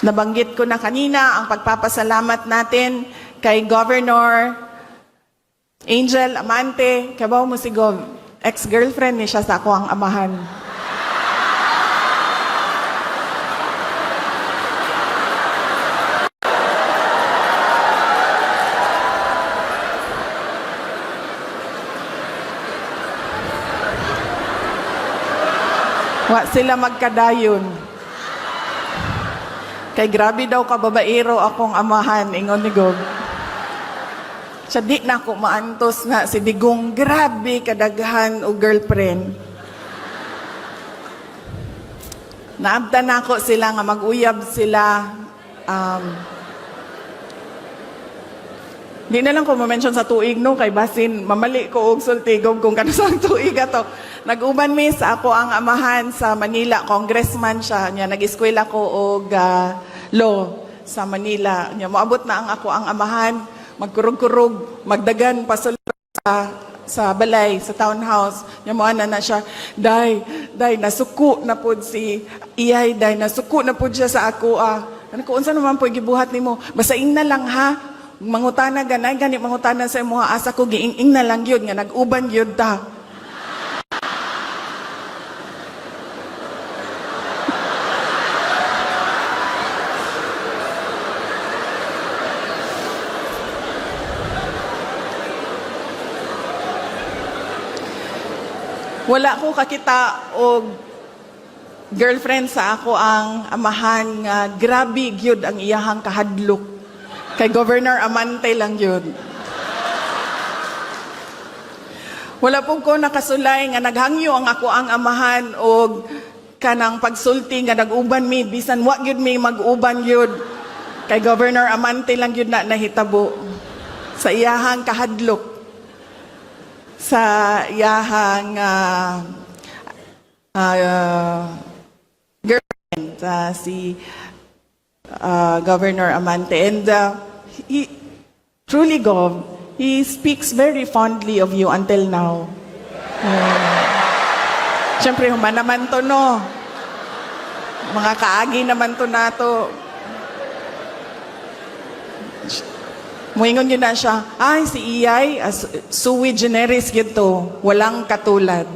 Nabanggit ko na kanina ang pagpapasalamat natin kay Governor Angel Amante. Kabaw mo si Gov, ex-girlfriend ni siya sa ako ang amahan. Wa sila magkadayon. Kay grabe daw ka babaero akong amahan, ingon ni Gov. Siya di na ako maantos nga si Digong grabe kadaghan o girlfriend. Naabtan na ako sila nga mag-uyab sila. Di na lang ko ma-mention sa tuig no, kay basin mamali ko og sultigom kung kano sa tuig ato. Nag-uban mi sa ako ang amahan sa Manila, congressman siya. Nya nag-eskwela ko og law sa Manila. Nya moabot na ang ako ang amahan, magkurog-kurog, magdagan pasulod sa balay, sa townhouse. Nya moana na siya, day, nasuko na pud si iyay, day, nasuko na pud siya sa ako. Ano ko, unsa naman po gibuhat nimo? Basain na lang ha. Mangutana ganay gani mangutana sa imong asa ko giing-ing na lang yun nga nag-uban yun ta. Wala ko kakita og girlfriend sa ako ang amahan nga grabe gyud ang iyahang kahadlok. Kay Governor Amante lang yun. Wala po ko nakasulay nga naghangyo ang ako ang amahan o kanang pagsulti nga nag-uban mi, bisan wa gyud mi mag-uban yun. Kay Governor Amante lang yun na nahitabo. Sa iyahang kahadlok. Sa iyahang girlfriend, si Governor Amante. And he truly, Gov, he speaks very fondly of you until now. Siyempre, human naman to, no? Mga kaagi naman to nato. Muingon yun na siya, ay, si Iyay, sui generis yun to, walang katulad.